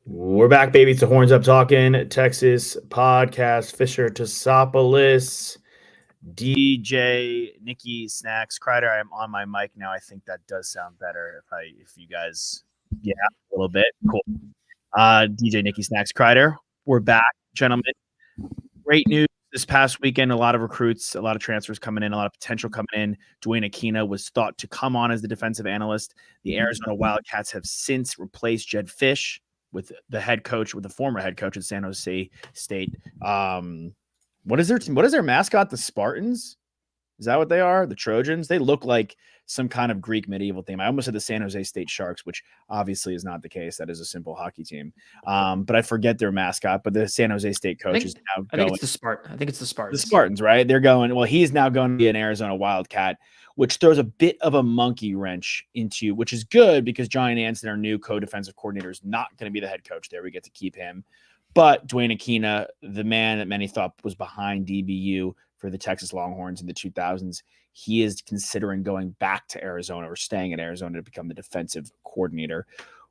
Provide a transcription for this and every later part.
We're back, baby. It's the Horns Up Talking Texas podcast. Fisher Tosopoulos, DJ Nikki Snacks Kreider. I'm on my mic now. I think that does sound better if you guys a little bit. Cool. DJ Nikki Snacks Kreider. We're back, gentlemen. Great news this past weekend. A lot of recruits, a lot of transfers coming in, a lot of potential coming in. Dwayne Aquina was thought to come on as the defensive analyst. The Arizona Wildcats have since replaced Jed Fish with the former head coach at San Jose State. What is their mascot? The Spartans? Is that what they are? The Trojans? They look like some kind of Greek medieval theme. I almost said the San Jose State Sharks, which obviously is not the case. That is a simple hockey team. But I forget their mascot. But the San Jose State coach is now going. I think it's the Spartans. The Spartans, right? They're going. Well, he's now going to be an Arizona Wildcat, which throws a bit of a monkey wrench into, which is good because Johnny Nansen, our new co-defensive coordinator, is not going to be the head coach there. We get to keep him. But Dwayne Aquina, the man that many thought was behind DBU for the Texas Longhorns in the 2000s, he is considering going back to Arizona or staying at Arizona to become the defensive coordinator,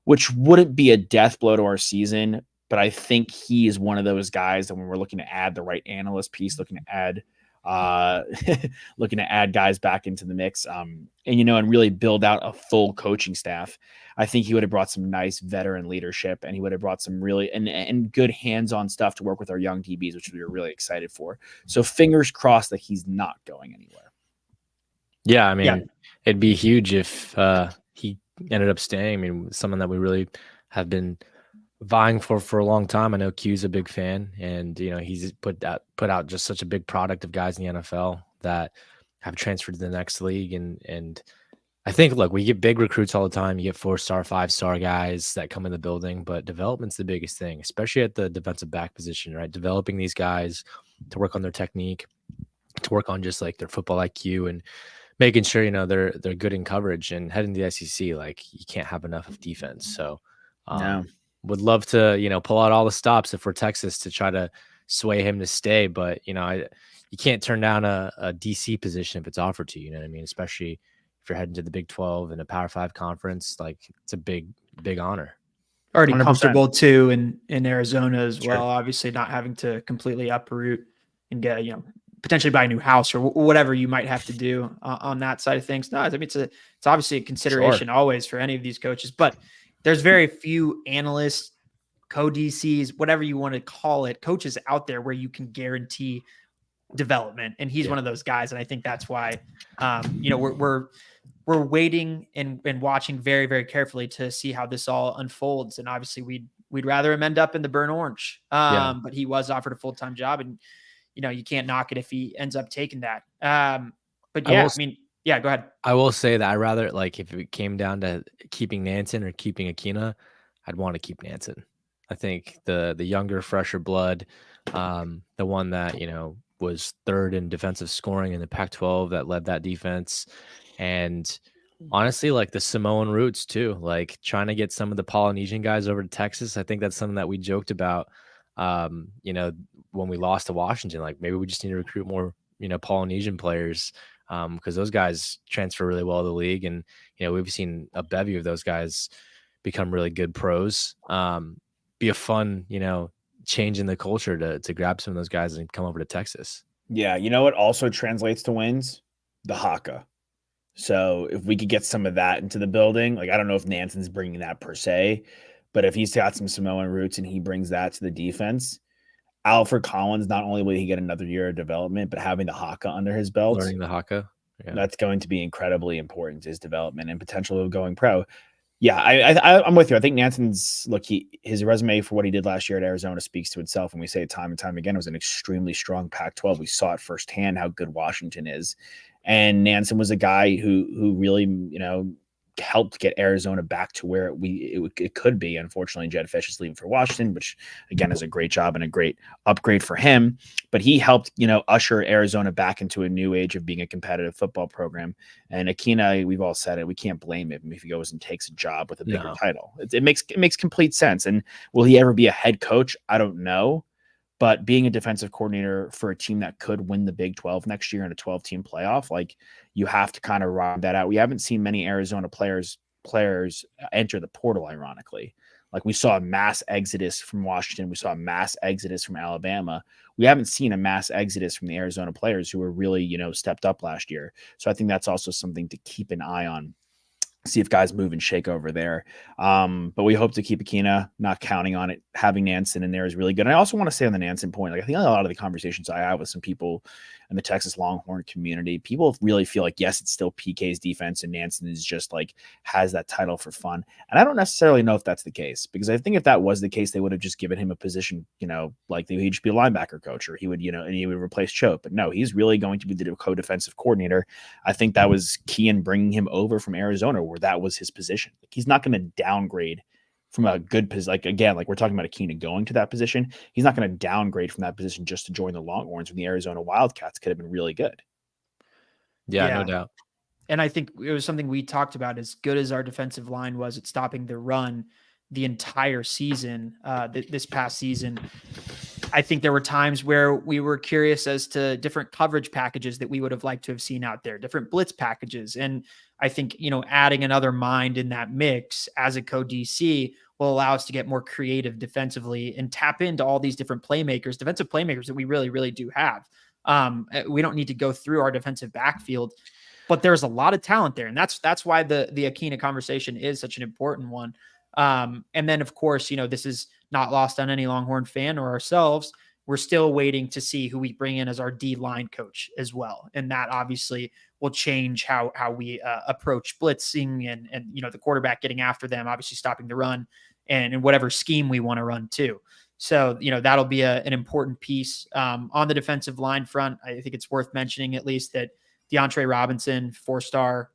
which wouldn't be a death blow to our season. But I think he is one of those guys that when we're looking to add the right analyst piece, looking to add guys back into the mix, and really build out a full coaching staff. I think he would have brought some nice veteran leadership, and he would have brought some really and good hands-on stuff to work with our young DBs, which we were really excited for. So fingers crossed that he's not going anywhere. Yeah, I mean, it'd be huge if he ended up staying. I mean, someone that we really have been vying for a long time. I know Q's a big fan, and he's put out just such a big product of guys in the NFL that have transferred to the next league. And I think, look, we get big recruits all the time. You get 4-star, 5-star guys that come in the building, but development's the biggest thing, especially at the defensive back position, right? Developing these guys to work on their technique, to work on just like their football IQ, and making sure they're good in coverage. And heading to the SEC, like, you can't have enough of defense. So would love to pull out all the stops if we're Texas to try to sway him to stay, but you can't turn down a DC position if it's offered to you. You know what I mean? Especially if you're heading to the Big 12 and a Power 5 conference, like, it's a big honor. Already 100%. Comfortable too in Arizona as Sure. well. Obviously, not having to completely uproot and get potentially buy a new house or whatever you might have to do on that side of things. No, I mean it's obviously a consideration always for any of these coaches, but there's very few analysts, co-DCs, whatever you want to call it, coaches out there where you can guarantee development. And he's one of those guys. And I think that's why, we're waiting and watching very, very carefully to see how this all unfolds. And obviously we'd rather him end up in the burnt orange. But he was offered a full-time job, and, you can't knock it if he ends up taking that. But yeah, go ahead. I will say that I rather, like, if it came down to keeping Nansen or keeping Aquina, I'd want to keep Nansen. I think the younger, fresher blood, the one that, was third in defensive scoring in the Pac-12 that led that defense. And honestly, like, the Samoan roots too, like trying to get some of the Polynesian guys over to Texas. I think that's something that we joked about, when we lost to Washington. Like, maybe we just need to recruit more, Polynesian players, because those guys transfer really well to the league. And, we've seen a bevy of those guys become really good pros. Be a fun, change in the culture to grab some of those guys and come over to Texas. Yeah. You know what also translates to wins? The haka. So if we could get some of that into the building, like, I don't know if Nansen's bringing that per se, but if he's got some Samoan roots and he brings that to the defense, Alfred Collins, not only will he get another year of development, but having the haka under his belt, learning the haka, that's going to be incredibly important to his development and potential of going pro. Yeah, I'm with you. I think Nansen's his resume for what he did last year at Arizona speaks to itself. And we say it time and time again, it was an extremely strong Pac-12. We saw it firsthand how good Washington is. And Nansen was a guy who really, helped get Arizona back to where it could be. Unfortunately, Jed Fish is leaving for Washington, which again is a great job and a great upgrade for him. But he helped, usher Arizona back into a new age of being a competitive football program. And Aquina, we've all said it, we can't blame him if he goes and takes a job with a bigger title. It makes complete sense. And will he ever be a head coach? I don't know. But being a defensive coordinator for a team that could win the Big 12 next year in a 12-team playoff, like, you have to kind of ride that out. We haven't seen many Arizona players enter the portal, ironically. Like we saw a mass exodus from Washington. We saw a mass exodus from Alabama. We haven't seen a mass exodus from the Arizona players who were really, stepped up last year. So I think that's also something to keep an eye on. See if guys move and shake over there. But we hope to keep Akina, not counting on it. Having Nansen in there is really good. And I also want to say on the Nansen point, like I think a lot of the conversations I have with some people in the Texas Longhorn community, people really feel like, yes, it's still PK's defense and Nansen is just like has that title for fun. And I don't necessarily know if that's the case, because I think if that was the case, they would have just given him a position, like he'd just be a linebacker coach, or he would, and he would replace Choate. But no, he's really going to be the co-defensive coordinator. I think that was key in bringing him over from Arizona, where that was his position. Like, he's not going to downgrade from a good position. Like, again, like we're talking about Akina going to that position. He's not going to downgrade from that position just to join the Longhorns, when the Arizona Wildcats could have been really good. Yeah, no doubt. And I think it was something we talked about. As good as our defensive line was at stopping the run the entire season, this past season, I think there were times where we were curious as to different coverage packages that we would have liked to have seen out there, different blitz packages. And I think, adding another mind in that mix as a co-DC will allow us to get more creative defensively and tap into all these different defensive playmakers that we really, really do have. We don't need to go through our defensive backfield, but there's a lot of talent there. And that's why the Akina conversation is such an important one. And then of course, this is not lost on any Longhorn fan or ourselves. We're still waiting to see who we bring in as our D line coach as well. And that obviously will change how we approach blitzing and the quarterback getting after them, obviously stopping the run and whatever scheme we want to run too. So, that'll be an important piece on the defensive line front. I think it's worth mentioning at least that DeAndre Robinson, 4-star,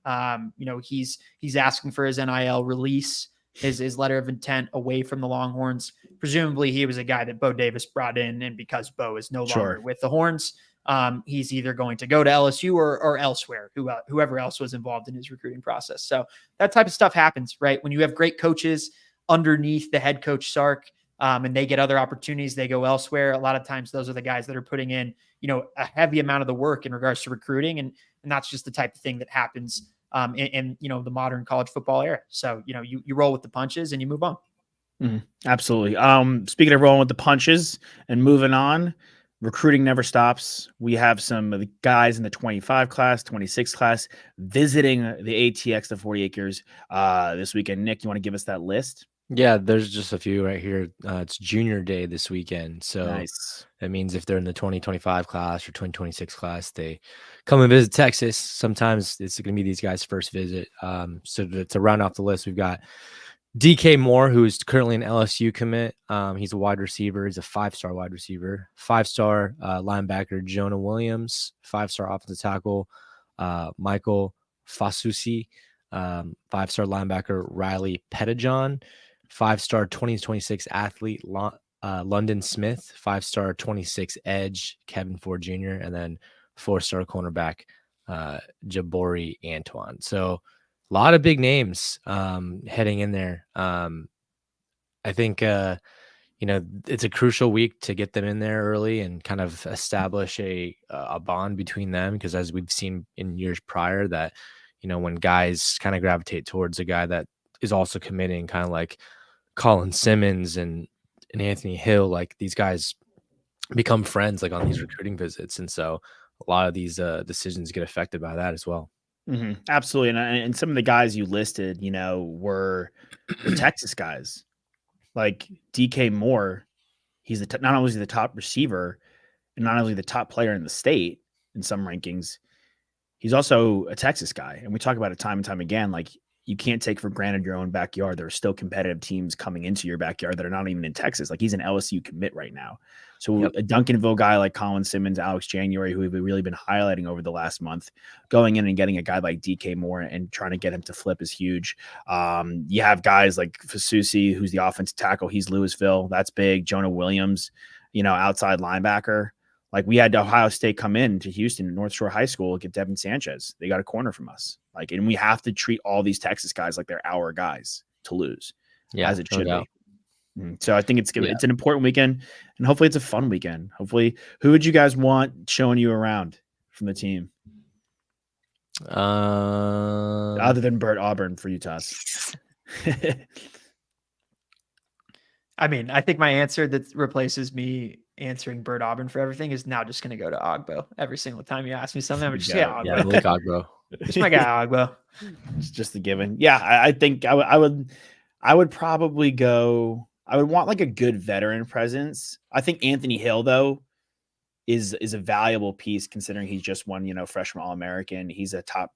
he's asking for his NIL release, his letter of intent away from the Longhorns. Presumably he was a guy that Bo Davis brought in, and because Bo is no longer with the Horns, he's either going to go to LSU or elsewhere, whoever else was involved in his recruiting process. So that type of stuff happens, right? When you have great coaches underneath the head coach Sark, and they get other opportunities, they go elsewhere. A lot of times those are the guys that are putting in, a heavy amount of the work in regards to recruiting. And that's just the type of thing that happens in the modern college football era. So, you roll with the punches and you move on. Mm-hmm. Absolutely. Speaking of rolling with the punches and moving on, recruiting never stops. We have some of the guys in the 25 class, 26 class visiting the ATX, the 40 acres this weekend. Nick, you want to give us that list? Yeah, there's just a few right here. It's junior day this weekend. So nice. That means if they're in the 2025 class or 2026 class, they come and visit Texas. Sometimes it's going to be these guys' first visit. So to round off the list, we've got DK Moore, who is currently an LSU commit. He's a wide receiver. He's a 5-star wide receiver. 5-star linebacker Jonah Williams. 5-star offensive tackle Michael Fasusi. 5-star linebacker Riley Pettijohn. 5-star 2026 athlete London Smith. 5-star 26 edge Kevin Ford Jr. And then 4-star cornerback Jabori Antoine. So a lot of big names heading in there. I think it's a crucial week to get them in there early and kind of establish a bond between them, because as we've seen in years prior, that when guys kind of gravitate towards a guy that is also committing, kind of like Colin Simmons and Anthony Hill, like these guys become friends like on these recruiting visits. And so a lot of these decisions get affected by that as well. Mm-hmm. Absolutely. And some of the guys you listed, were the Texas guys, like DK Moore. He's not only is he the top receiver and not only the top player in the state in some rankings, he's also a Texas guy. And we talk about it time and time again. Like, you can't take for granted your own backyard. There are still competitive teams coming into your backyard that are not even in Texas. Like, he's an LSU commit right now. So a Duncanville guy like Colin Simmons, Alex January, who we've really been highlighting over the last month, going in and getting a guy like DK Moore and trying to get him to flip is huge. You have guys like Fasusi, who's the offensive tackle. He's Louisville. That's big. Jonah Williams, outside linebacker. Like, we had Ohio State come in to Houston, North Shore High School, get Devin Sanchez. They got a corner from us. Like, and we have to treat all these Texas guys like they're our guys to lose, as it should be. So I think it's an important weekend, and hopefully it's a fun weekend. Hopefully, who would you guys want showing you around from the team? Other than Bert Auburn for Utah. I mean, I think my answer that replaces me answering Bird Auburn for everything is now just going to go to Ogbo. Every single time you ask me something, I'm just Ogbo. Yeah, Malik Ogbo. It's my guy, Ogbo. It's just a given. Yeah, I think I would probably go. I would want like a good veteran presence. I think Anthony Hill though is a valuable piece considering he's just won, freshman All-American. He's a top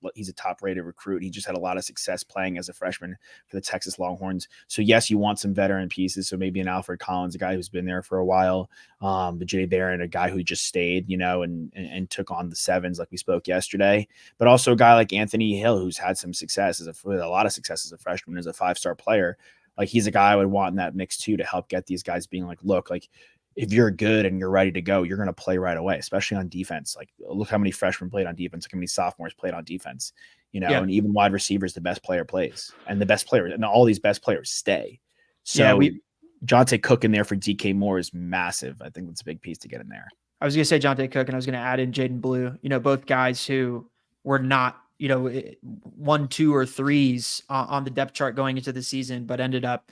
rated recruit. He just had a lot of success playing as a freshman for the Texas Longhorns. So yes, you want some veteran pieces. So maybe an Alfred Collins, a guy who's been there for a while, but Jay Barron, a guy who just stayed, and took on the sevens like we spoke yesterday, but also a guy like Anthony Hill, who's had some success a lot of success as a freshman, as a 5-star player. Like he's a guy I would want in that mix too, to help get these guys being like, look, like, if you're good and you're ready to go, you're going to play right away, especially on defense. Like, look how many freshmen played on defense, look how many sophomores played on defense, and even wide receivers, the best player plays, and the best player, and all these best players stay. So Jonte Cook in there for DK Moore is massive. I think that's a big piece to get in there. I was going to say Jonte Cook, and I was going to add in Jaden Blue, both guys who were not, 1, 2, or 3s on the depth chart going into the season, but ended up,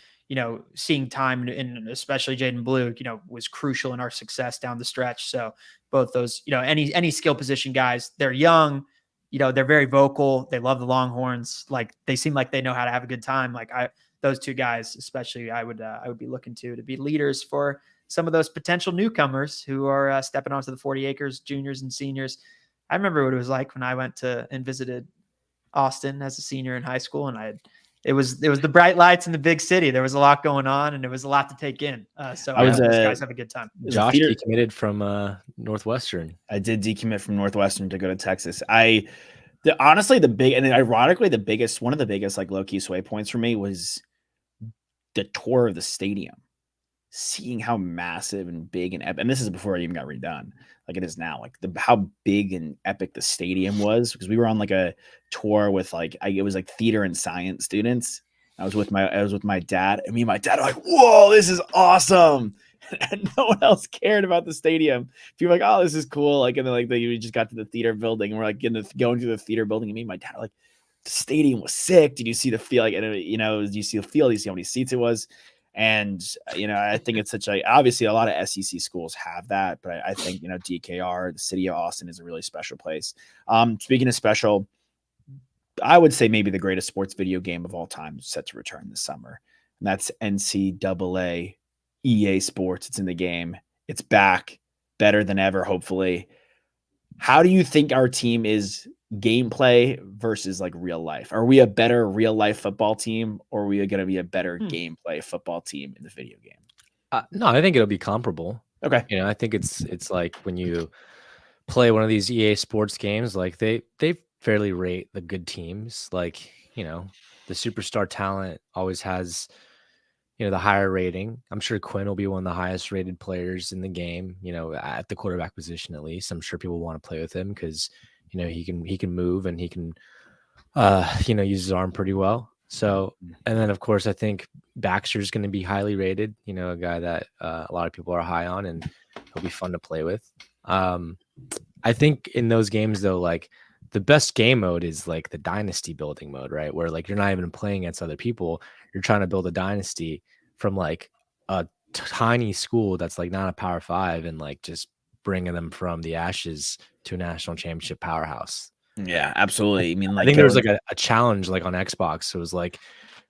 seeing time, and especially Jaden Blue, was crucial in our success down the stretch. So both those, any skill position guys, they're young, they're very vocal. They love the Longhorns. Like they seem like they know how to have a good time. Like those two guys, especially, I would be looking to be leaders for some of those potential newcomers who are stepping onto the 40 acres, juniors and seniors. I remember what it was like when I went and visited Austin as a senior in high school, and it was the bright lights in the big city. There was a lot going on, and it was a lot to take in. So those guys have a good time. Josh decommitted from Northwestern. I did decommit from Northwestern to go to Texas. Honestly, ironically, one of the biggest like low key sway points for me was the tour of the stadium, seeing how massive and big and epic, and this is before it even got redone, like it is now, like how big and epic the stadium was, because we were on like a tour with it was like theater and science students. I was with my dad, and me and my dad are like, whoa, this is awesome. And no one else cared about the stadium. People were like, oh, this is cool. Like, and then we just got to the theater building, and we're like going through the theater building, and me and my dad are like, the stadium was sick. Did you see the feel? Like, and did you see the field? Did you see how many seats it was? And, I think it's obviously a lot of SEC schools have that, but I think, DKR, the city of Austin, is a really special place. Speaking of special, I would say maybe the greatest sports video game of all time is set to return this summer. And that's NCAA EA Sports. It's in the game. It's back, better than ever, hopefully. How do you think our team is gameplay versus like real life? Are we a better real life football team, or are we going to be a better gameplay football team in the video game? No, I think it'll be comparable. Okay. I think it's like when you play one of these EA Sports games, like they fairly rate the good teams. Like, the superstar talent always has, the higher rating. I'm sure Quinn will be one of the highest rated players in the game, at the quarterback position, at least. I'm sure people want to play with him because, he can move, and he can, use his arm pretty well. So, and then of course, I think Baxter's going to be highly rated, a guy that a lot of people are high on, and he'll be fun to play with. I think in those games though, like the best game mode is like the dynasty building mode, right? Where like you're not even playing against other people. You're trying to build a dynasty from like a tiny school that's like not a Power 5, and like just bringing them from the ashes to a national championship powerhouse. Yeah, absolutely. I mean, like I think there was like a challenge like on Xbox. So it was like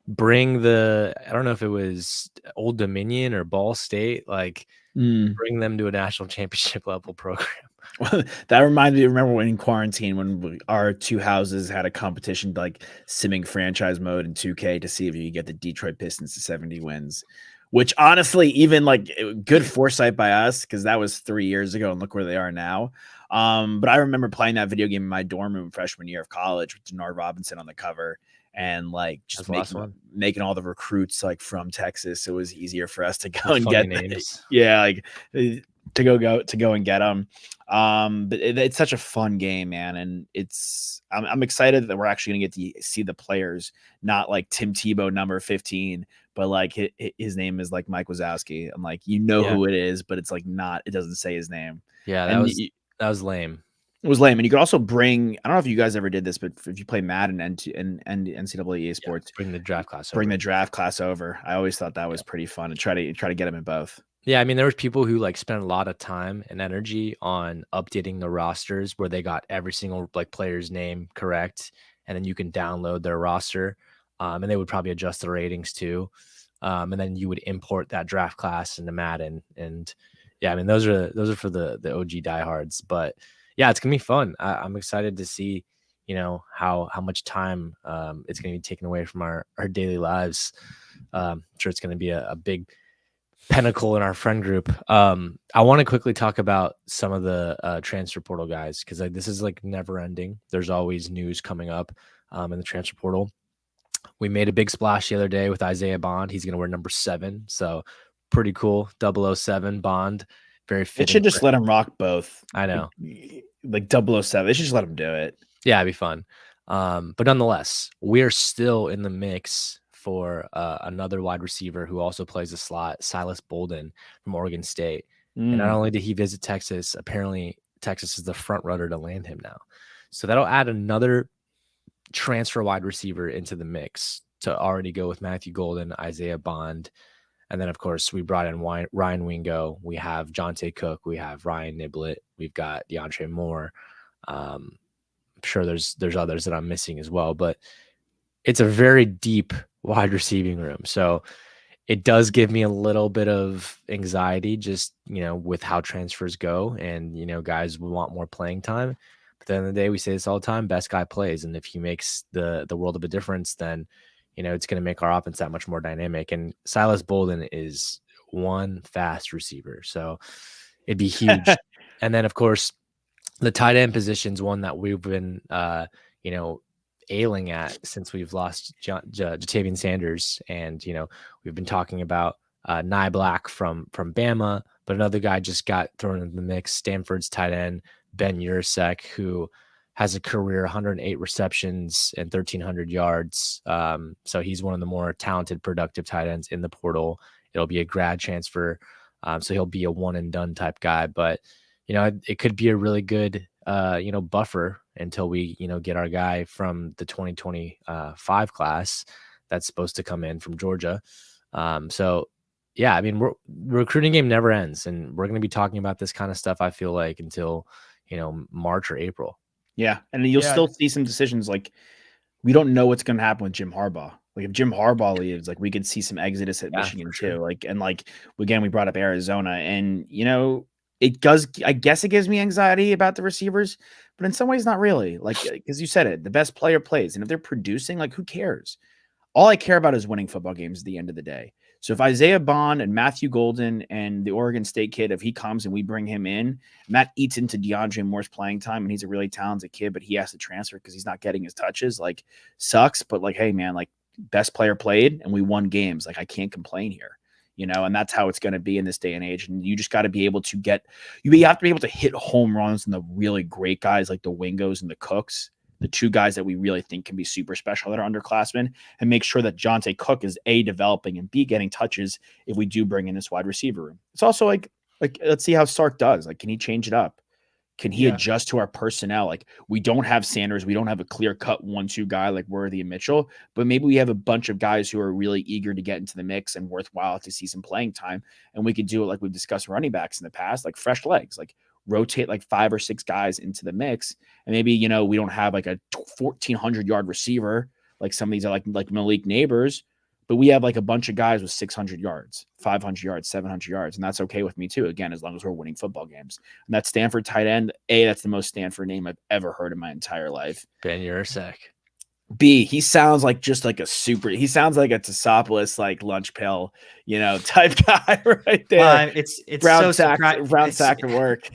bring I don't know if it was Old Dominion or Ball State, like bring them to a national championship level program. Well, that reminded me, remember when in quarantine, when our two houses had a competition like simming franchise mode in 2K to see if you could get the Detroit Pistons to 70 wins, which honestly, even like good foresight by us, because that was 3 years ago and look where they are now. But I remember playing that video game in my dorm room freshman year of college with Denard Robinson on the cover, and like just making all the recruits like from Texas. It was easier for us to go and get names. Yeah, like to go and get them. But it's such a fun game, man, and I'm excited that we're actually gonna get to see the players, not like Tim Tebow number 15, but like his name is like Mike Wazowski. I'm like, who it is, but it's like not. It doesn't say his name. Yeah, that was lame. It was lame. And you could also bring, I don't know if you guys ever did this, but if you play Madden and NCAA EA Sports, bring the draft class over. I always thought that was pretty fun, and try to get them in both. Yeah, I mean, there was people who like spent a lot of time and energy on updating the rosters where they got every single like player's name correct, and then you can download their roster, and they would probably adjust the ratings too, and then you would import that draft class into Madden, and yeah, I mean those are for the OG diehards, but yeah, it's gonna be fun. I'm excited to see, how much time it's gonna be taken away from our daily lives. I'm sure it's gonna be a big pinnacle in our friend group. I want to quickly talk about some of the transfer portal guys, because this is like never ending. There's always news coming up in the transfer portal. We made a big splash the other day with Isaiah Bond. He's going to wear number 7. So pretty cool. 007 Bond. Very fitting. It should just let him rock both. I know. Like 007. It should just let him do it. Yeah, it'd be fun. But nonetheless, we're still in the mix for another wide receiver who also plays the slot, Silas Bolden from Oregon State. And not only did he visit Texas, apparently Texas is the front runner to land him now. So that'll add another transfer wide receiver into the mix to already go with Matthew Golden, Isaiah Bond. And then, of course, we brought in Ryan Wingo. We have Jonte Cook. We have Ryan Niblett. We've got DeAndre Moore. I'm sure there's others that I'm missing as well. But it's a very deep wide receiving room. So it does give me a little bit of anxiety just, with how transfers go, and, guys will want more playing time. But at the end of the day, we say this all the time, best guy plays. And if he makes the world of a difference, then, it's going to make our offense that much more dynamic. And Silas Bolden is one fast receiver. So it'd be huge. And then, of course, the tight end position's one that we've been, ailing at since we've lost Jatavian Sanders. And, we've been talking about Nye Black from Bama, but another guy just got thrown in the mix, Stanford's tight end, Ben Urasek, who has a career 108 receptions and 1,300 yards. So he's one of the more talented, productive tight ends in the portal. It'll be a grad transfer. So he'll be a one and done type guy, but, it could be a really good, buffer until we, get our guy from the 2025 class that's supposed to come in from Georgia. So yeah, I mean, recruiting game never ends, and we're going to be talking about this kind of stuff, I feel like, until, March or April. Yeah. And you'll still see some decisions. Like, we don't know what's going to happen with Jim Harbaugh. Like, if Jim Harbaugh leaves, like, we could see some exodus at Michigan too. Like, and like, again, we brought up Arizona, and, it does, I guess it gives me anxiety about the receivers, but in some ways not really. Like, because you said it, the best player plays. And if they're producing, like, who cares? All I care about is winning football games at the end of the day. So if Isaiah Bond and Matthew Golden and the Oregon State kid, if he comes and we bring him in, and that eats into DeAndre Moore's playing time, and he's a really talented kid, but he has to transfer because he's not getting his touches, like, sucks. But like, hey man, like, best player played and we won games. Like, I can't complain here. And that's how it's going to be in this day and age. And you just got to be able to you have to be able to hit home runs on the really great guys like the Wingos and the Cooks, the two guys that we really think can be super special that are underclassmen, and make sure that Jonte Cook is A, developing, and B, getting touches if we do bring in this wide receiver room. It's also like let's see how Sark does. Like, can he change it up? Can he adjust to our personnel? Like, we don't have Sanders. We don't have a clear-cut 1-2 guy like Worthy and Mitchell, but maybe we have a bunch of guys who are really eager to get into the mix and worthwhile to see some playing time. And we could do it like we've discussed running backs in the past, like fresh legs, like rotate like 5 or 6 guys into the mix. And maybe, we don't have like a 1,400-yard receiver like some of these are like Malik Neighbors, but we have like a bunch of guys with 600 yards, 500 yards, 700 yards. And that's okay with me too. Again, as long as we're winning football games. And that Stanford tight end, A, that's the most Stanford name I've ever heard in my entire life. Ben Urasek. B, he sounds like just like he sounds like a Tessopolis, like lunch pill, type guy right there. Well, it's round sack to work.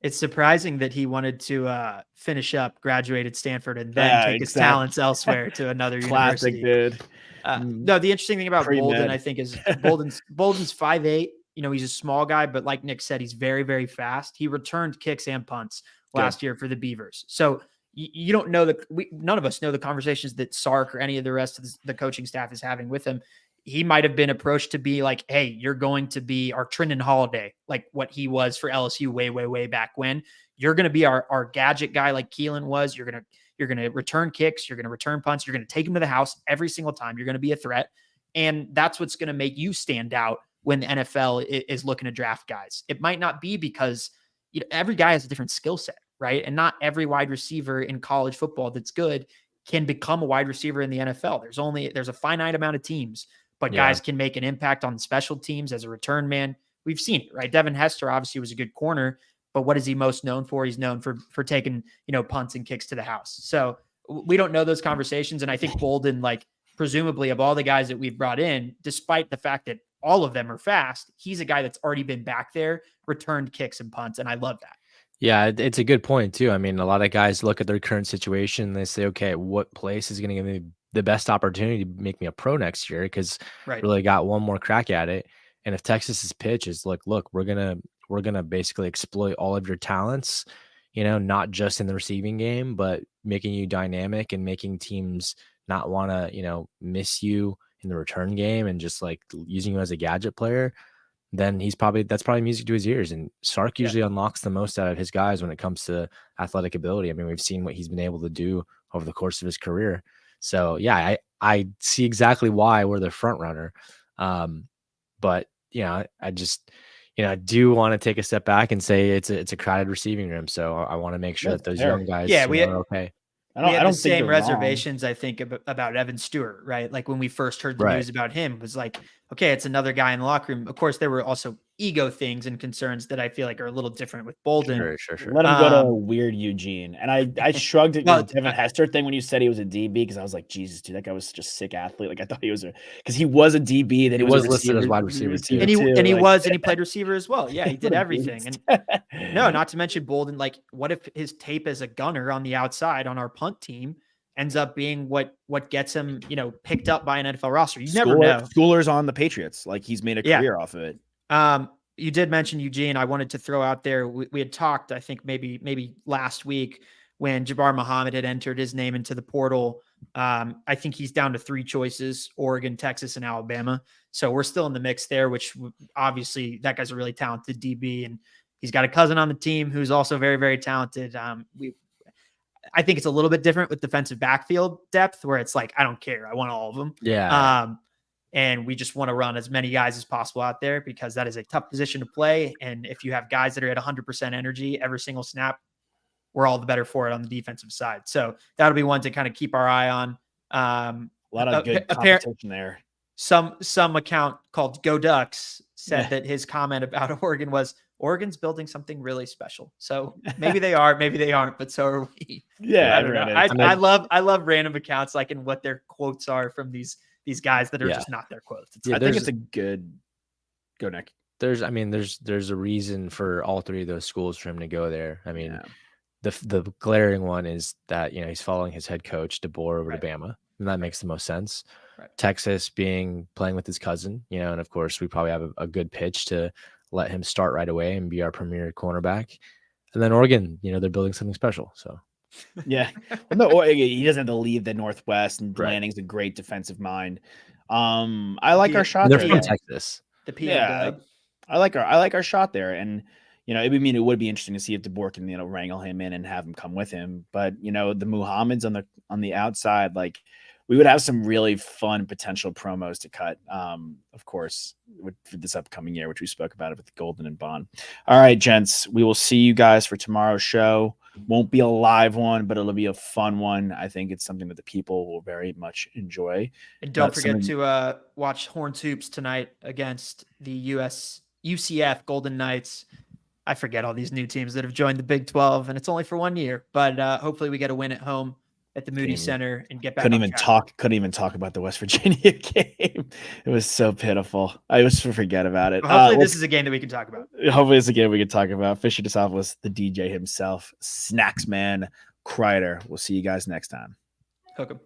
It's surprising that he wanted to finish up, graduate at Stanford, and then take his talents elsewhere to another Classic university. Dude. No, the interesting thing about Bolden, I think, is Bolden's 5'8". He's a small guy, but like Nick said, he's very, very fast. He returned kicks and punts last year for the Beavers. So you don't know none of us know the conversations that Sark or any of the rest of the coaching staff is having with him. he might have been approached to be like, hey, you're going to be our Trindon Holiday, like what he was for LSU way back when. You're going to be our gadget guy like Keelan was. You're going to return kicks. You're going to return punts. You're going to take him to the house every single time. You're going to be a threat. And that's what's going to make you stand out when the NFL is looking to draft guys. It might not be because every guy has a different skill set, right? And not every wide receiver in college football that's good can become a wide receiver in the NFL. There's a finite amount of teams, but guys can make an impact on special teams as a return man. We've seen it, right? Devin Hester obviously was a good corner, but what is he most known for? He's known for taking, punts and kicks to the house. So we don't know those conversations. And I think Bolden, like presumably of all the guys that we've brought in, despite the fact that all of them are fast, he's a guy that's already been back there, returned kicks and punts. And I love that. Yeah, it's a good point too. I mean, a lot of guys look at their current situation and they say, okay, what place is going to give me the best opportunity to make me a pro next year? Because really got one more crack at it. And if Texas's pitch is like, look, we're gonna basically exploit all of your talents, not just in the receiving game, but making you dynamic and making teams not want to, miss you in the return game and just like using you as a gadget player, then that's probably music to his ears. And Sark usually unlocks the most out of his guys when it comes to athletic ability. I mean, we've seen what he's been able to do over the course of his career. So yeah, I see exactly why we're the front runner. But I just, I do want to take a step back and say it's a crowded receiving room. So I want to make sure that those young guys are okay. I don't think same reservations, I think, about Evan Stewart, right? Like when we first heard the news about him, it was like, okay, it's another guy in the locker room. Of course, there were also ego things and concerns that I feel like are a little different with Bolden. Sure. Let him go to weird Eugene. And I shrugged at the Devin Hester thing when you said he was a DB, because I was like, Jesus, dude, that guy was such a sick athlete. Like I thought he was because he was a DB, then he was listed as wide receiver too. And he played receiver as well. Yeah, he did everything. And no, not to mention Bolden, like what if his tape as a gunner on the outside on our punt team ends up being what gets him, picked up by an NFL roster? You never know. Schooler's on the Patriots. Like he's made a career off of it. You did mention Eugene. I wanted to throw out there. We had talked, I think maybe last week when Jabbar Muhammad had entered his name into the portal. I think he's down to 3 choices: Oregon, Texas, and Alabama. So we're still in the mix there, which obviously that guy's a really talented DB, and he's got a cousin on the team who's also very, very talented. I think it's a little bit different with defensive backfield depth, where it's like, I don't care. I want all of them. Yeah. And we just want to run as many guys as possible out there, because that is a tough position to play. And if you have guys that are at 100% energy every single snap, we're all the better for it on the defensive side. So that'll be one to kind of keep our eye on. A lot of good competition there. Some account called Go Ducks said that his comment about Oregon was, Oregon's building something really special. So maybe they are, maybe they aren't, but so are we. Yeah, I love random accounts, like, and what their quotes are from these guys that are just not their quotes. I think it's a good go, Nick. There's a reason for all 3 of those schools for him to go there. I mean, the glaring one is that he's following his head coach DeBoer over to Bama, and that makes the most sense. Right. Texas playing with his cousin, and of course we probably have a good pitch to let him start right away and be our premier cornerback. And then Oregon, they're building something special. So yeah, well, no, he doesn't have to leave the Northwest, and Lanning's a great defensive mind. I like our shot. They're from Texas. The PM I like our shot there, and it would be interesting to see if DeBoer can wrangle him in and have him come with him. But the Muhammad's on the outside, like, we would have some really fun potential promos to cut, of course, for this upcoming year, which we spoke about it with Golden and Bond. All right, gents, we will see you guys for tomorrow's show. Won't be a live one, but it'll be a fun one. I think it's something that the people will very much enjoy. And don't forget to watch Horns Hoops tonight against the UCF Golden Knights. I forget all these new teams that have joined the Big 12, and it's only for 1 year. But hopefully we get a win at home at the Moody Center and get back. Couldn't even talk about the West Virginia game. It was so pitiful. I just forget about it. Well, hopefully this is a game that we can talk about. Hopefully it's a game we can talk about. Fisher DeSopoulos, the DJ himself, Snacks Man, Kreider. We'll see you guys next time. Hook 'em.